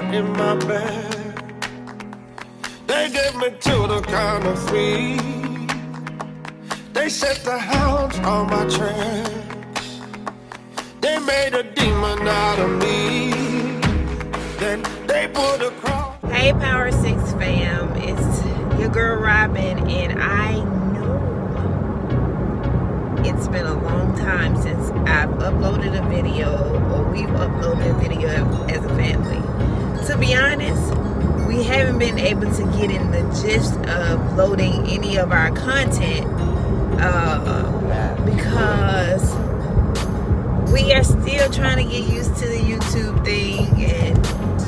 in my bed. They gave me to the count of three. They set the hounds on my tracks. They made a demon out of me. Then they put a cross. Hey Power 6 fam, it's your girl Robin, and I know it's been a long time since I've uploaded a video, or we've uploaded a video as a family. To be honest, we haven't been able to get in the gist of loading any of our content because we are still trying to get used to the YouTube thing and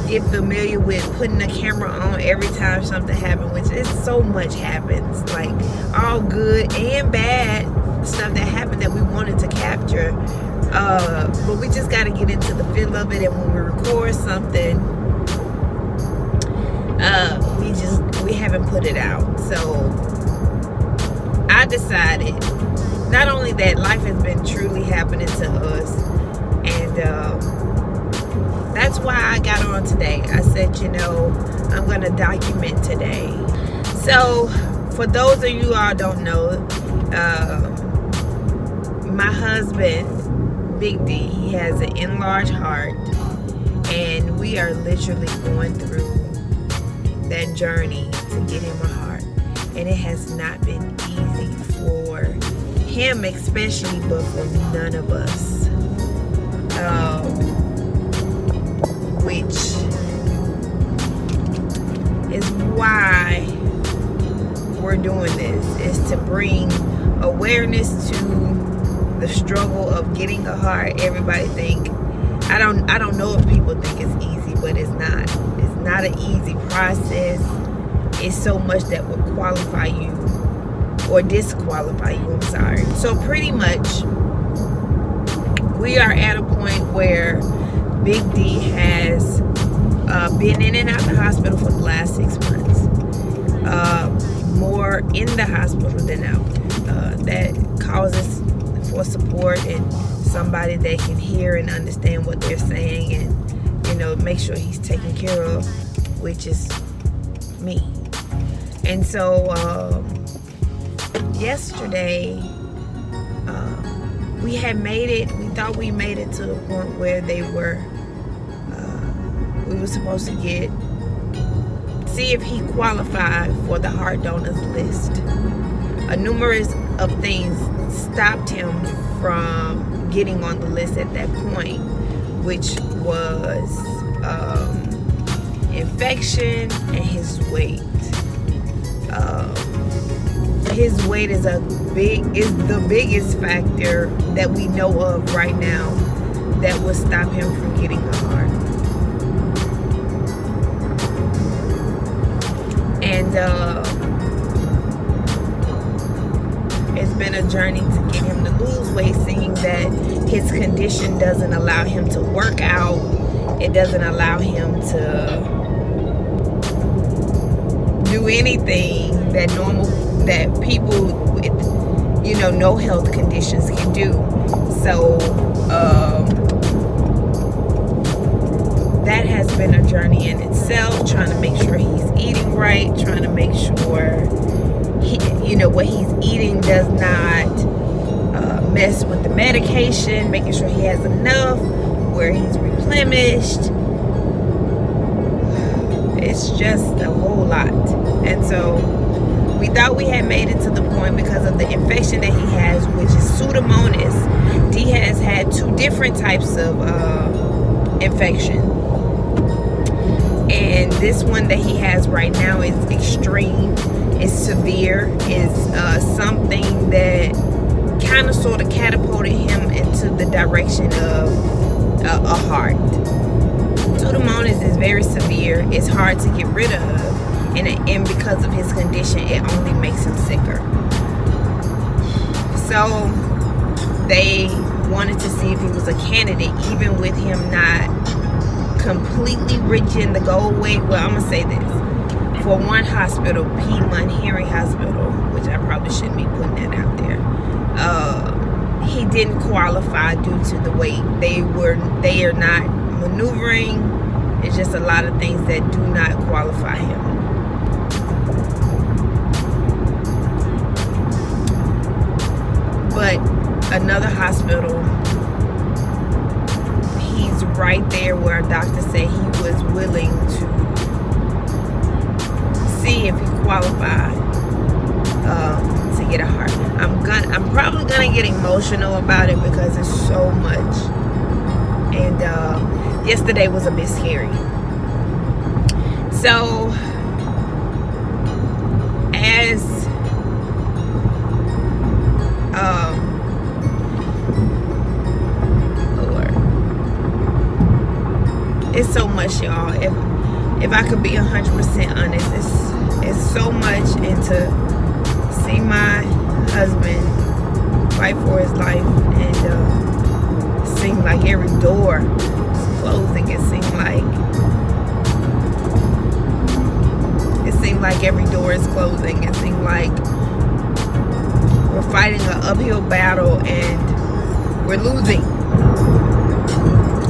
get familiar with putting the camera on every time something happens, which is so much happens, like all good and bad stuff that happened that we wanted to capture, but we just got to get into the feel of it. And when we record something, we haven't put it out. So I decided, not only that life has been truly happening to us, and that's why I got on today. I said, you know, I'm going to document today. So for those of you all don't know, my husband, Big D, he has an enlarged heart, and we are literally going through that journey to get him a heart, and it has not been easy for him especially, but for none of us, which is why we're doing this, is to bring awareness to the struggle of getting a heart. Everybody think, I don't know if people think it's easy, but it's not. It's not an easy process. It's so much that would qualify you or disqualify you, I'm sorry. So pretty much we are at a point where Big D has been in and out of the hospital for the last 6 months. More in the hospital than out. That causes for support and somebody that can hear and understand what they're saying, and, you know, make sure he's taken care of, which is me. And so yesterday we had made it. We thought we made it to the point where we were supposed to see if he qualified for the heart donors list. A numerous of things stopped him from getting on the list at that point, which was infection and his weight. His weight is the biggest factor that we know of right now that will stop him from getting a heart. And it's been a journey to get him to lose weight, seeing that his condition doesn't allow him to work out. It doesn't allow him to do anything that people with, you know, no health conditions can do. So that has been a journey in itself, trying to make sure he's eating right, trying to make sure what he's eating does not mess with the medication, making sure he has enough, where he's replenished. It's just a whole lot. And so we thought we had made it to the point because of the infection that he has, which is Pseudomonas. D has had 2 different types of infection, and this one that he has right now is extreme, is severe, is something that kind of sort of catapulted him into the direction of a heart. Pseudomonas is very severe. It's hard to get rid of, and because of his condition, it only makes him sicker. So they wanted to see if he was a candidate, even with him not completely reaching the goal weight. Well, I'm gonna say this: for one hospital, Piedmont Hearing Hospital, which I probably shouldn't be putting that out there, he didn't qualify due to the weight. They are not maneuvering It's just a lot of things that do not qualify him. But another hospital, he's right there where a doctor said he was willing to see if he qualified to get a heart. I'm probably gonna get emotional about it because it's so much. And yesterday was a bit scary. So as Lord, it's so much, y'all. If I could be 100% honest, it's so much, and to see my husband fight for his life, and it seemed like every door is closing. It seemed like every door is closing. It seemed like we're fighting an uphill battle and we're losing.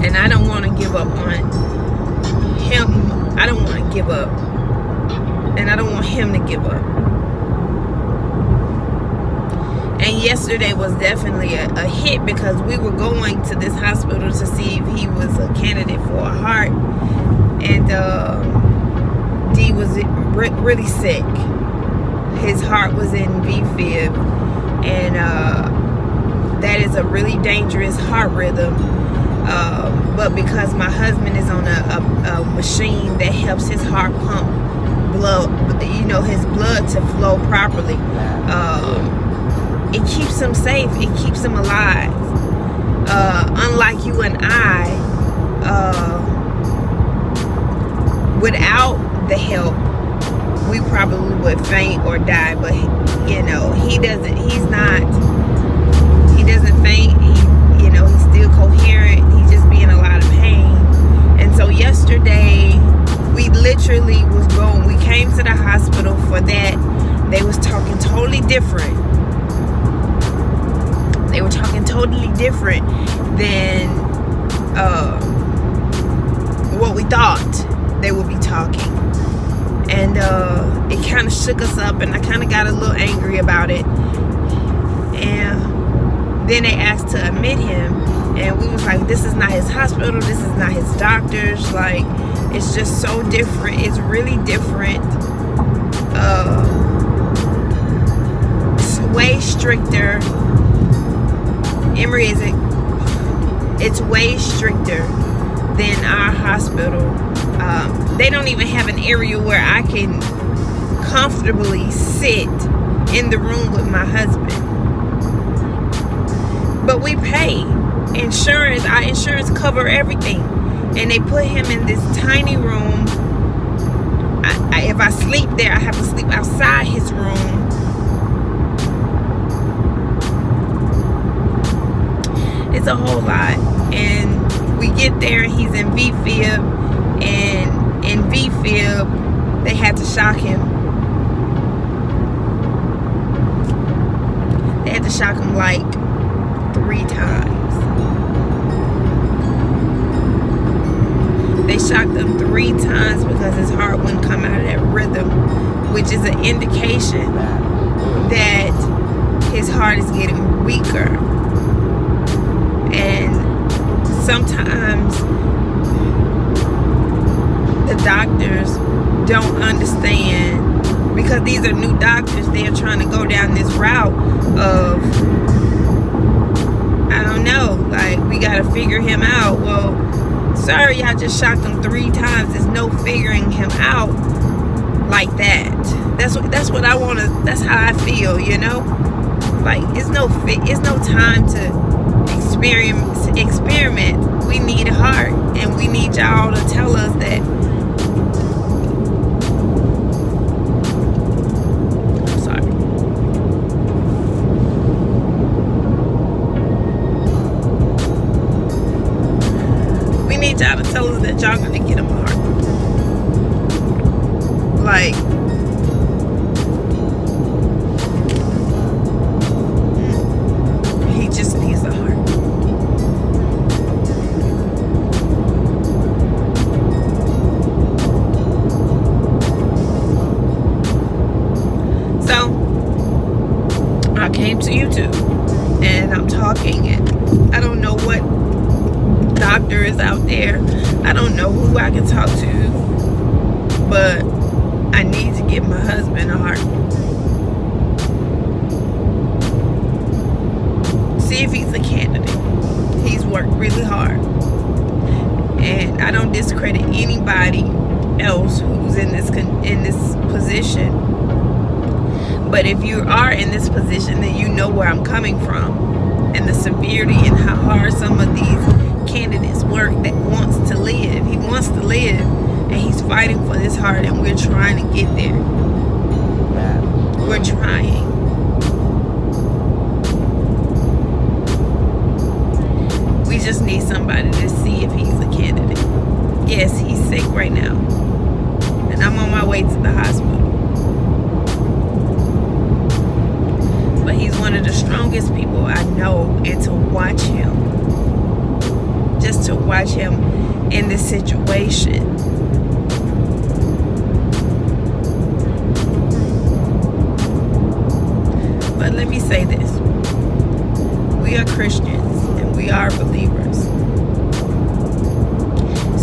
And I don't want to give up on him. I don't want to give up. And I don't want him to give up. And yesterday was definitely a hit because we were going to this hospital to see if he was a candidate for a heart. And D was really sick. His heart was in VFib. And that is a really dangerous heart rhythm. But because my husband is on a machine that helps his heart pump blood, his blood to flow properly, it keeps him safe. It keeps him alive. Unlike you and I, without the help, we probably would faint or die. But he doesn't. He doesn't faint. He's still coherent. He's just being a lot of pain. And so yesterday, we literally was going. We came to the hospital for that. They was talking totally different. They were talking totally different than what we thought they would be talking. And it kind of shook us up, and I kind of got a little angry about it. And then they asked to admit him, and we was like, this is not his hospital, this is not his doctors. Like, it's just so different. It's really different. It's way stricter. Emory it's way stricter than our hospital. They don't even have an area where I can comfortably sit in the room with my husband. But we pay insurance. Our insurance cover everything, and they put him in this tiny room. If I sleep there, I have to sleep outside his room. It's a whole lot. And we get there, he's in VFib, and in VFib they had to shock him. They had to shock him like 3 times. They shocked him 3 times because his heart wouldn't come out of that rhythm, which is an indication that his heart is getting weaker. And sometimes the doctors don't understand, because these are new doctors. They are trying to go down this route of, I don't know, like, we got to figure him out. Well, sorry, y'all just shocked him 3 times. There's no figuring him out like that. That's what I want to, that's how I feel, Like, it's no time to experiment. We need a heart, and we need y'all to tell us that. I'm sorry. We need y'all to tell us that y'all gonna get him a heart. Like, he just needs a heart. I can talk to, but I need to give my husband a heart. See if he's a candidate. He's worked really hard. And I don't discredit anybody else who's in this position. But if you are in this position, then you know where I'm coming from. And the severity and how hard some of these candidates work that wants to live. He wants to live, and he's fighting for this heart, and we're trying to get there. We're trying. We just need somebody to see if he's a candidate. Yes, he's sick right now, and I'm on my way to the hospital. But he's one of the strongest people I know, and to watch him, just to watch him in this situation. But let me say this. We are Christians and we are believers.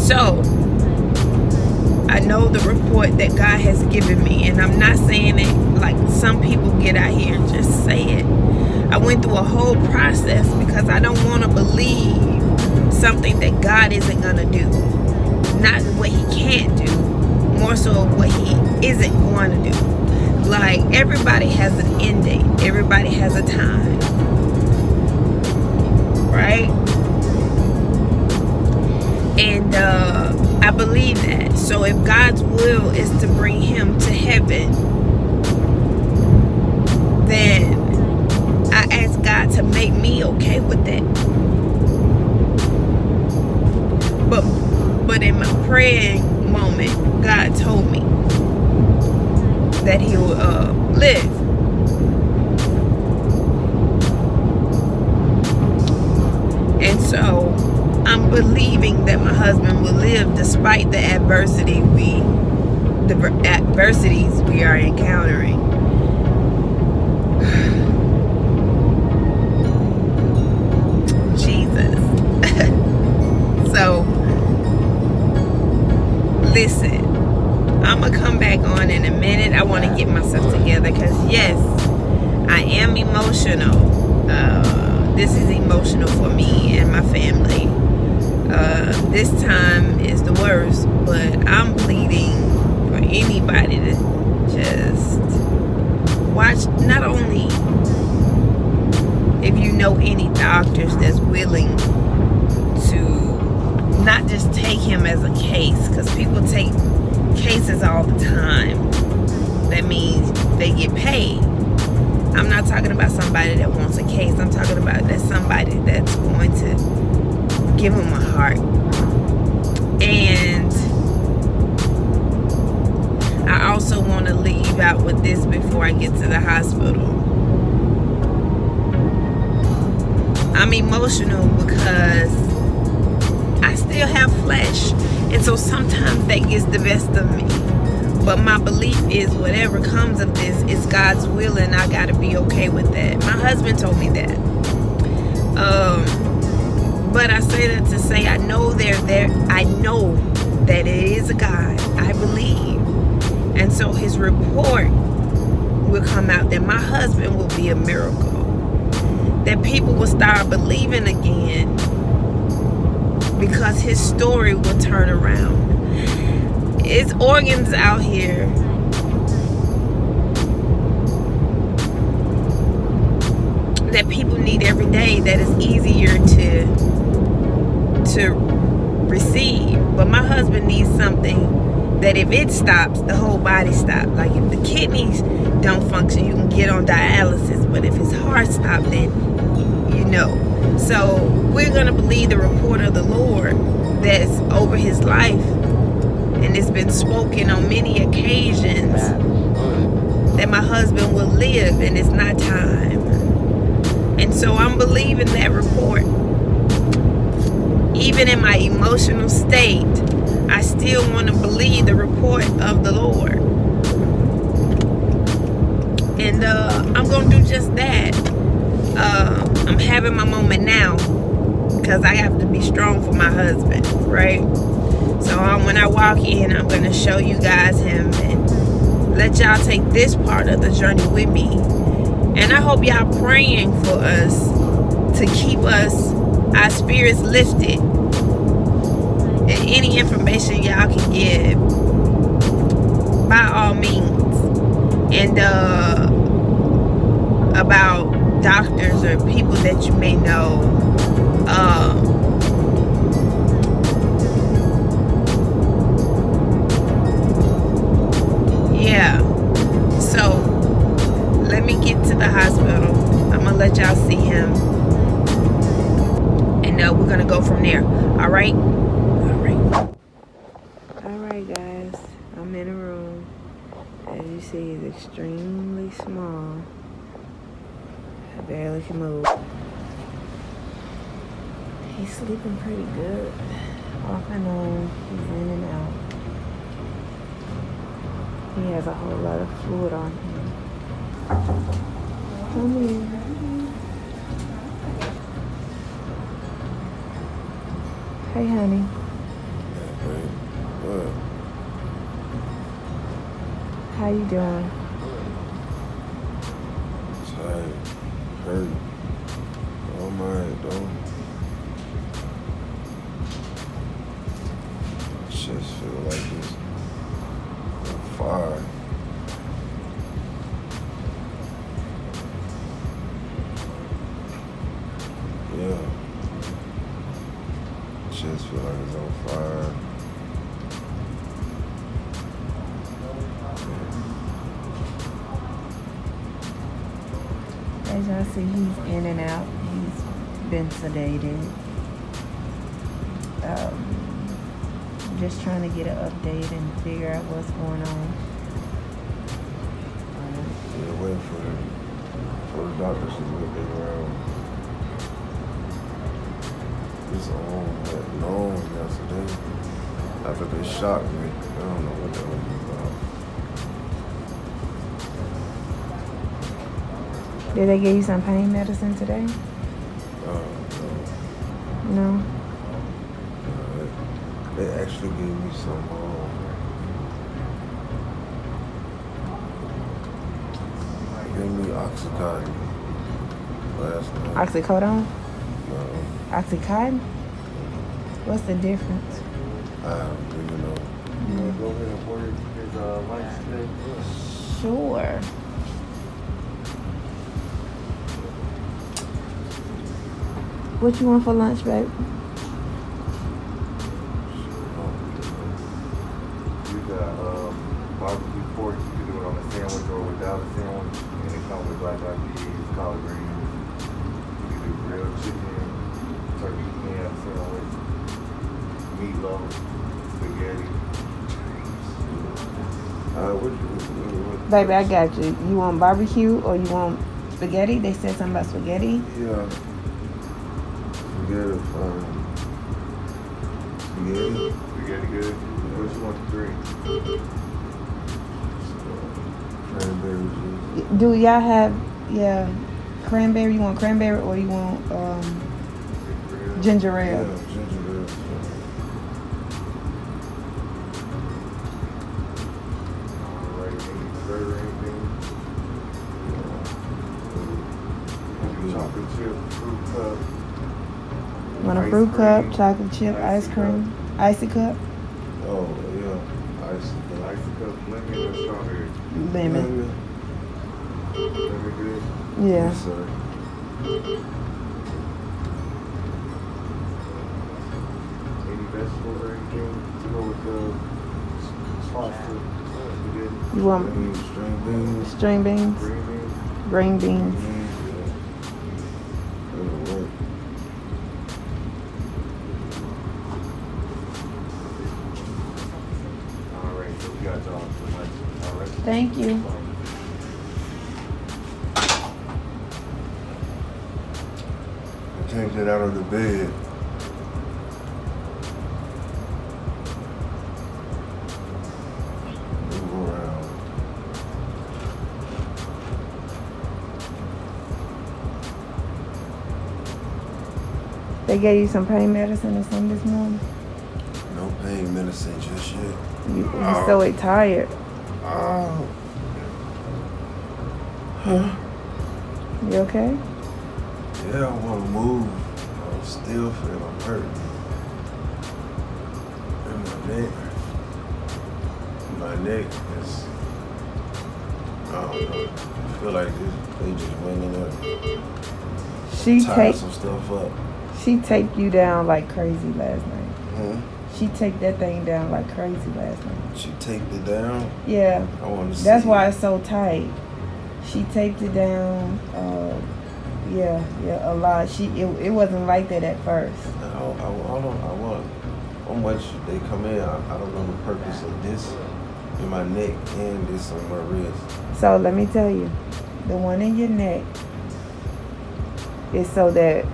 So, I know the report that God has given me, and I'm not saying it like some people get out here and just say it. I went through a whole process because I don't want to believe something that God isn't going to do. Not what he can't do, more so what he isn't going to do. Like, everybody has an end date. Everybody has a time. Right? And I believe that. So if God's will is to bring him to heaven, then I ask God to make me okay with that. But in my praying moment, God told me that he will live. And so I'm believing that my husband will live despite the adversities we are encountering. Jesus. So listen, I'm gonna come back on in a minute. I want to get myself together because yes, I am emotional. This is emotional for me and my family. This time is the worst, but I'm pleading for anybody to just watch. Not only if you know any doctors that's willing to not just take him as a case, because people take cases all the time. That means they get paid. I'm not talking about somebody that wants a case. I'm talking about that somebody that's going to give him a heart. And I also want to leave out with this before I get to the hospital. I'm emotional because I still have flesh, and so sometimes that gets the best of me. But my belief is whatever comes of this is God's will, and I gotta be okay with that. My husband told me that. But I say that to say I know they're there. I know that it is a God. I believe. And so his report will come out that my husband will be a miracle. That people will start believing again because his story will turn around. It's organs out here that people need every day that is easier to receive. But my husband needs something that if it stops, the whole body stops. Like if the kidneys don't function, you can get on dialysis. But if his heart stops, then you know. So we're going to believe the report of the Lord that's over his life. And it's been spoken on many occasions that my husband will live, and it's not time. And so I'm believing that report. Even in my emotional state, I still want to believe the report of the Lord. And I'm going to do just that. I'm having my moment now because I have to be strong for my husband, right? So when I walk in, I'm going to show you guys him and let y'all take this part of the journey with me. And I hope y'all praying for us to keep our spirits lifted. And any information y'all can give, by all means. And about doctors or people that you may know. Yeah. So let me get to the hospital. I'm gonna let y'all see him, and we're gonna go from there. All right. All right, guys. I'm in a room. As you see, it's extremely small. I barely can move. He's sleeping pretty good. Off and on. He's in and out. He has a whole lot of fluid on him. Come here. Hey, honey. How you doing? Tired, hurt. All right, though. Just feel like it's on fire. Yeah. Just feel like it's on fire. As y'all see, he's in and out. He's been sedated. Just trying to get an update and figure out what's going on. Yeah, waiting for the doctors to look around. His arm went long yesterday after they shocked me. I don't know what that was about. Did they give you some pain medicine today? No. No? They actually gave me some, they gave me Oxycontin last night. Oxycodone? No, Oxycontin? What's the difference? I don't even know. You want to go ahead and order his lunch today? Sure. What you want for lunch, babe? You got barbecue pork. You can do it on a sandwich or without a sandwich. And it comes with black eyed peas, collard greens. You can do grilled chicken, turkey ham sandwich, meatloaf, spaghetti. What? Baby, I got you. You want barbecue or you want spaghetti? They said something about spaghetti. Yeah. Spaghetti, fine. Spaghetti? Spaghetti good. What you want to drink? Cranberry juice. Do y'all have, cranberry? You want cranberry or you want ginger ale? Yeah, ginger ale. Alright, any dessert or anything? Chocolate chip, fruit cup. Want a Ice fruit cup, cream. chocolate chip, ice cream, icy cup, Oh, yeah. Ice. Icy cup, lemon or strawberry? lemon. Lemon good. Yeah. Yes, sir. Any vegetables or anything to go with the pasta? Spaghetti? You want String beans. string beans, Green beans? green beans. That'll work. Alright, so we got y'all for lunch. Alright. Thank you. I can't get out of the bed. Move around. They gave you some pain medicine or something this morning? No pain medicine. medicine just yet. You're so tired. Oh. You okay? Yeah, I want to move. I'm still feeling hurt. In my neck is, I don't know. I feel like they just went in there, tied some stuff up. She take you down like crazy last night. Hmm? She take that thing down like crazy last night. She taped it down? Yeah. I want to see. That's why it's so tight. She taped it down. Yeah, a lot. It wasn't like that at first. How much they come in? I don't know the purpose of this in my neck and this on my wrist. So let me tell you, the one in your neck is so that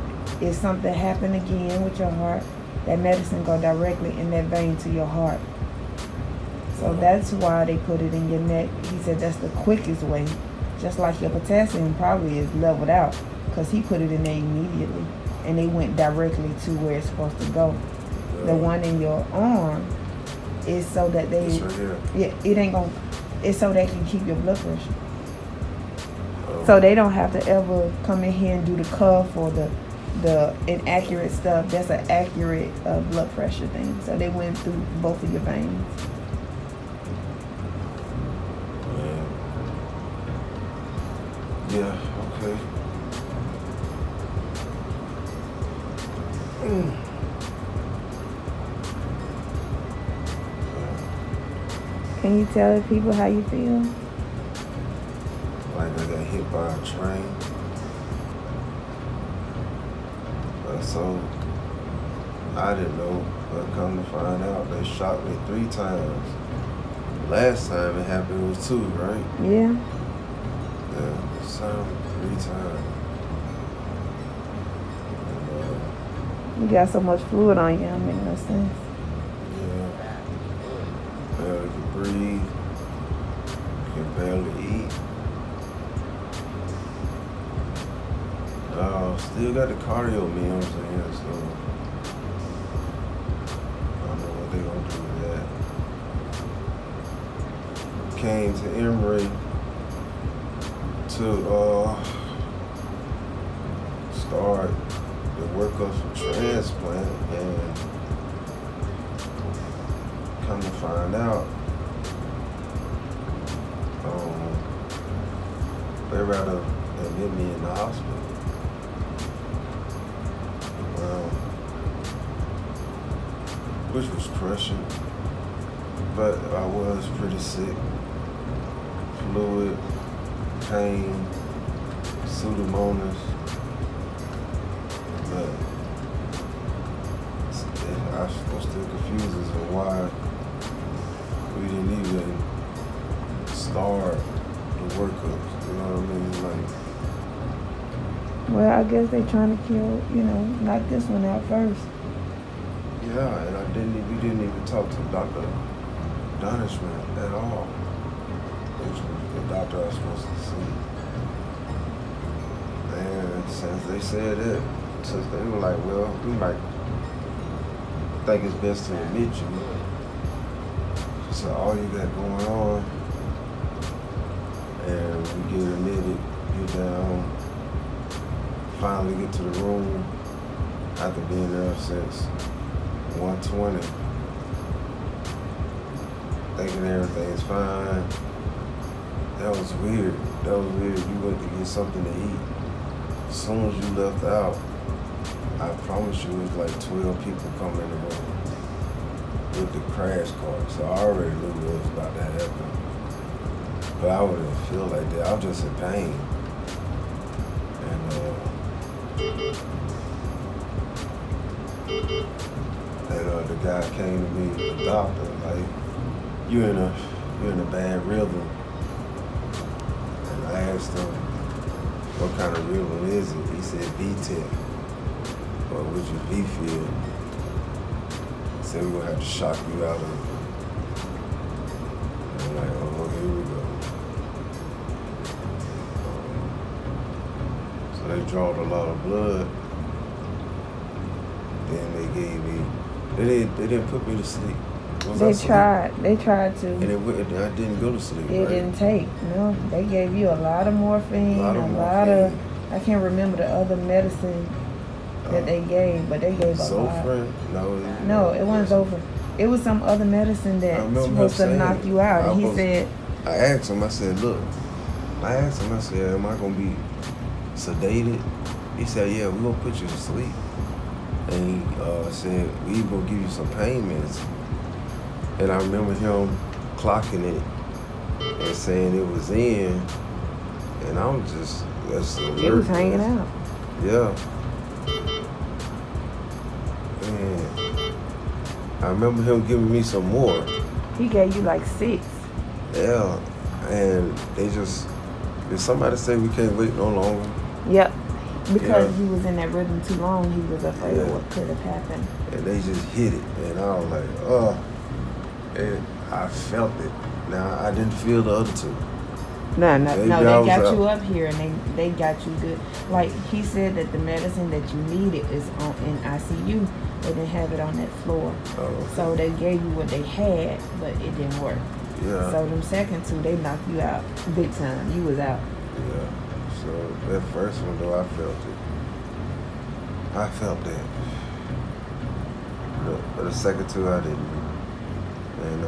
if something happened again with your heart, that medicine go directly in that vein to your heart. So that's why they put it in your neck. He said that's the quickest way. Just like your potassium probably is leveled out, because he put it in there immediately and they went directly to where it's supposed to go. The one in your arm is so that they, this right here. Yeah, it ain't gonna, it's so they can keep your blood pressure. So they don't have to ever come in here and do the cuff or the inaccurate stuff. That's an accurate blood pressure thing. So they went through both of your veins. Yeah, okay. Can you tell the people how you feel? Like I got hit by a train. So I didn't know, but come to find out, they shot me 3 times. Last time it happened, it was 2, right? Yeah. Yeah, this time 3 times. And, You got so much fluid on you, it don't make no sense. yeah, barely can breathe, can barely eat. Still got the cardio, you know what I'm saying? So I don't know what they gonna do with that. Came to Emory to start the workup for transplant, and come to find out, they rather admit me in the hospital. Which was crushing, but I was pretty sick. Fluid, pain, pseudomonas, but I'm still confused as to why we didn't even start the workups, you know what I mean? Like, well, I guess they trying to kill, knock this one out first. yeah, and we didn't even talk to Dr. Donishman at all, which was the doctor I was supposed to see. And since they said it, since they were like, well, we might think it's best to admit you. So all you got going on, and we get admitted, get down, finally get to the room after being there since 1:20, thinking everything's fine. That was weird. You went to get something to eat. As soon as you left out, I promise you, it was like 12 people coming in the room with the crash cart. So I already knew what was about to happen. But I wouldn't feel like that. I was just in pain. And the guy came to me, the doctor, like, you're in a bad rhythm. And I asked him, what kind of rhythm is it? He said V-tech. Or would your V-field? He said we're gonna have to shock you out of it. And I'm like, oh, here we go. So they drawed a lot of blood. Then they gave me, they didn't put me to sleep. Was I They asleep? tried. They tried to. And I didn't go to sleep. It right? didn't take. No, they gave you a lot of morphine, A lot of a morphine. lot of. I can't remember the other medicine that they gave, but they gave a lot. Zofran? No, it wasn't Zofran. It was some other medicine I that's remember him supposed to saying knock it. you out. And he I said, asked him, I said, look, I said, am I going to be sedated? He said, yeah, we're going to put you to sleep. And he said, we going to give you some pain medicine. And I remember him clocking it and saying it was in. And I was that's alert. he was hanging out. Yeah. Man. I remember him giving me some more. He gave you like 6. Yeah. And did somebody say we can't wait no longer? Yep. Because Yeah. he was in that rhythm too long, he was afraid of Yeah. what could have happened. And they just hit it. And I was like, oh. And I felt it. Now, I didn't feel the other two. No, Maybe they I was got out. you up here and they got you good. Like he said that the medicine that you needed is in ICU. They didn't have it on that floor. Oh, So they gave you what they had, but it didn't work. yeah. So them second two, they knocked you out big time. You was out. Yeah. So that first one though, I felt it. I felt that. But the second two, I didn't. And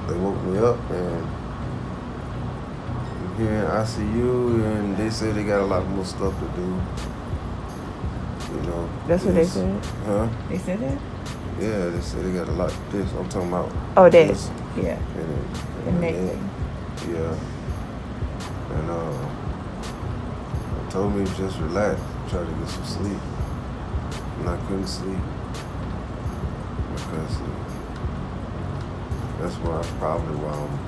they woke me up and I'm here in ICU and they said they got a lot more stuff to do. You know. That's what they this- said? Huh? They said that? Yeah, they said they got a lot. This I'm talking about. Oh, that. this. Yeah. And The neck then- thing. Yeah. And they told me to just relax, try to get some sleep. And I couldn't sleep. Because that's probably why I'm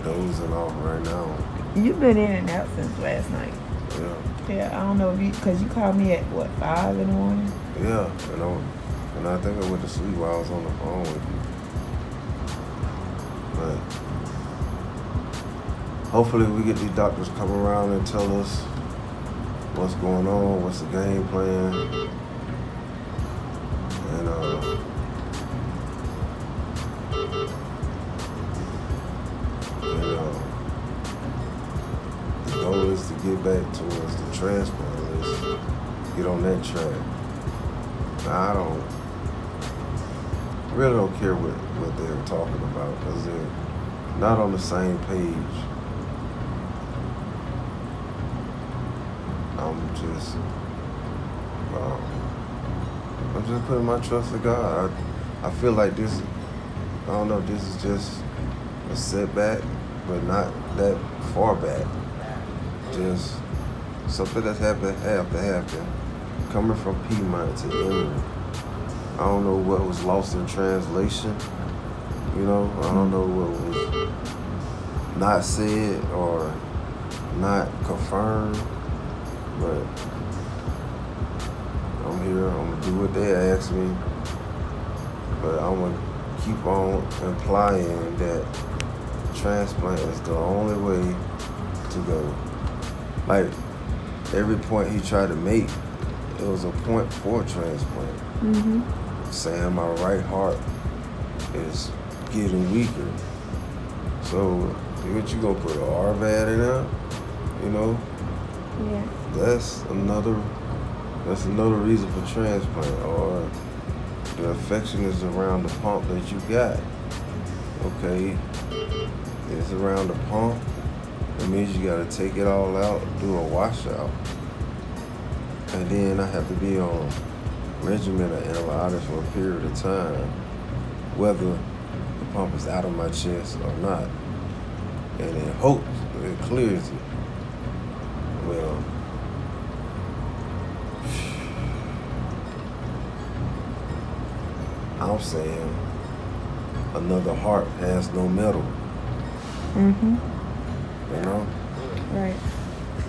dozing off right now. You've been in and out since last night. Yeah. Yeah, I don't know if because you called me at what, 5 in the morning? Yeah. And I think I went to sleep while I was on the phone with you. But hopefully we get these doctors come around and tell us what's going on, what's the game plan. And the goal is to get back towards the transplant list, get on that track. Now, I really don't care what they're talking about because they're not on the same page. I'm just putting my trust in God. I feel like this, I don't know, this is just a setback, but not that far back. Just something that's have to happen. Coming from Piedmont to Emory. I don't know what was lost in translation. You know, I don't know what was not said or not confirmed, but I'm here, I'm gonna do what they ask me, but I'm gonna keep on implying that transplant is the only way to go. Like, every point he tried to make, it was a point for transplant. Mm-hmm. Saying my right heart is getting weaker. So, what you gonna put an RVAD in there? You know? Yeah. That's another reason for transplant, or the infection is around the pump that you got. Okay, it's around the pump. It means you gotta take it all out, do a washout, and then I have to be on regimen of antibiotics for a period of time, whether the pump is out of my chest or not, and in hopes it clears it. Well, I'm saying another heart has no metal, Mm-hmm. you know? Right.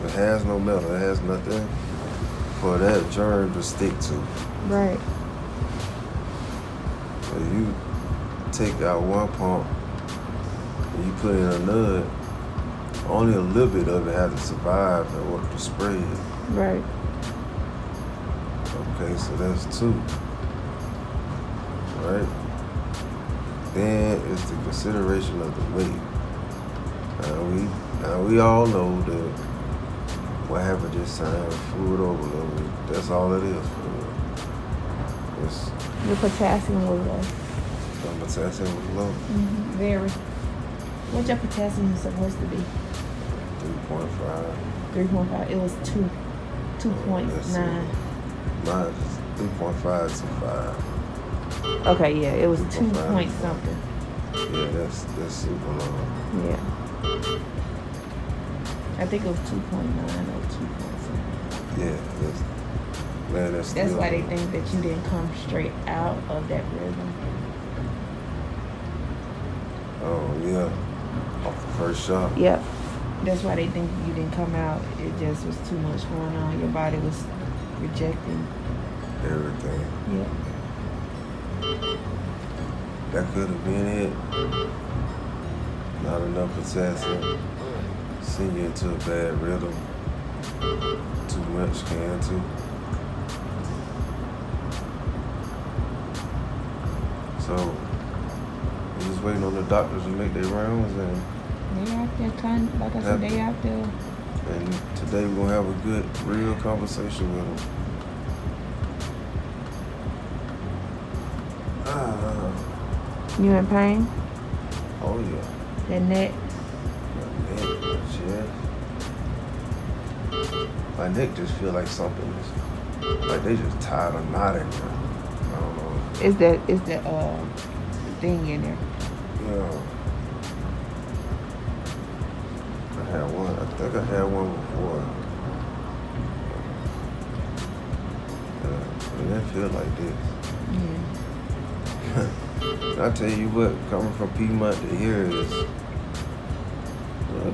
It has no metal. It has nothing for that germ to stick to. Right. If you take out one pump and you put in another, only a little bit of it has to survive in order to spread. Right. Okay, so that's 2. Right? Then it's the consideration of the weight. Now we all know that what happened this time, fluid overload. That's all it is for me. It's Your potassium was low. the potassium was low, Very. What's your potassium supposed to be? 3.5. 3.5. It was 2. 2.9. Mine is 3.5 to 5. Okay, yeah, it was 2 2.5. point something. Yeah, that's super low. Yeah. I think it was 2.9 or 2 point something. Yeah, that's That's still why they low. think that you didn't come straight out of that rhythm. Oh yeah, off the first shot. Yep. That's why they think you didn't come out. It just was too much going on. Your body was rejecting. Everything. Yep. That could have been it. Not enough potassium. Send you into a bad rhythm. Too much can too. So we're just waiting on the doctors to make their rounds, and They out there, like I said, they out there. and today we're gonna have a good, real conversation with them. You in pain? Oh yeah. That neck? My neck, my chest. My neck just feel like something is, like they just tied a knot in there. I don't know. Is that thing in there? Yeah. I had one. I think I had one before. And it feel like this. Yeah. I tell you what, coming from Piedmont to here is a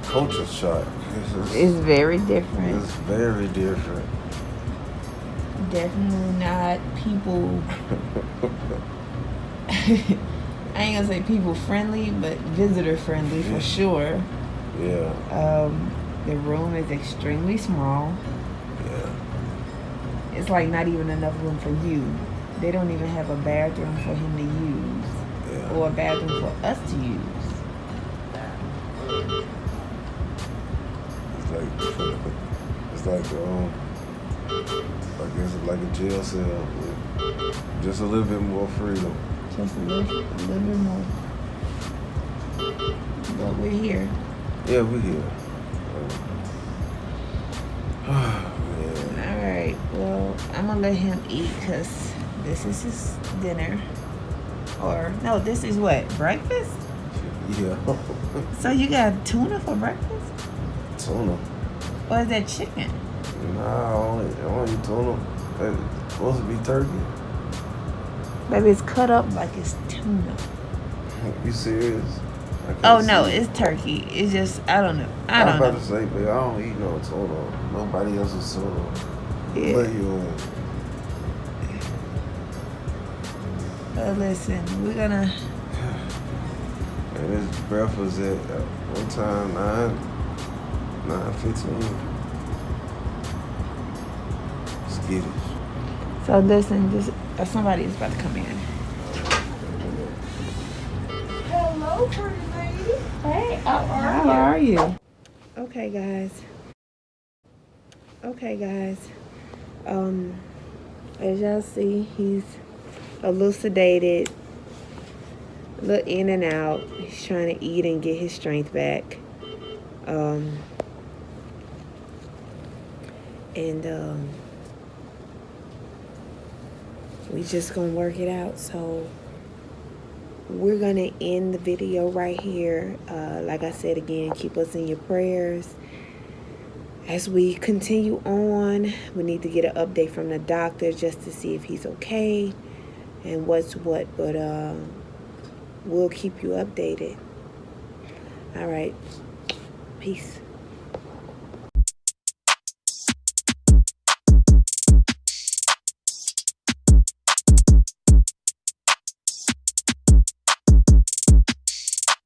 culture shock. It's very different. It's very different. Definitely not people. I ain't gonna say people friendly, but visitor friendly for sure. Yeah. The room is extremely small. Yeah. It's like not even enough room for you. They don't even have a bathroom for him to use, Yeah. or a bathroom for us to use. It's like I guess it's like a jail cell with just a little bit more freedom. Just a little bit more. But we're here. Yeah, we're here. Man. All right. Well, I'm gonna let him eat because this is his dinner. Or no, this is what, breakfast? Yeah. So you got tuna for breakfast? Tuna. Or is that chicken? Nah, I only tuna. It's supposed to be turkey. Baby, it's cut up like it's tuna. You serious? I can't Oh no, see it. it's turkey. It's just I don't know. I I'm don't about know. to say, but I don't eat no tuna. Nobody else's tuna. Yeah. But you. Listen, we're gonna. And this breakfast at one time 9:15. Skittish. So listen, just somebody is about to come in. Hello, pretty lady. Hey, how are you? Okay, guys. As y'all see, he's a little sedated, a little in and out. He's trying to eat and get his strength back. We just gonna work it out. So we're gonna end the video right here. Like I said again, keep us in your prayers as we continue on. We need to get an update from the doctor just to see if he's okay and what's what, but we'll keep you updated. All right, peace.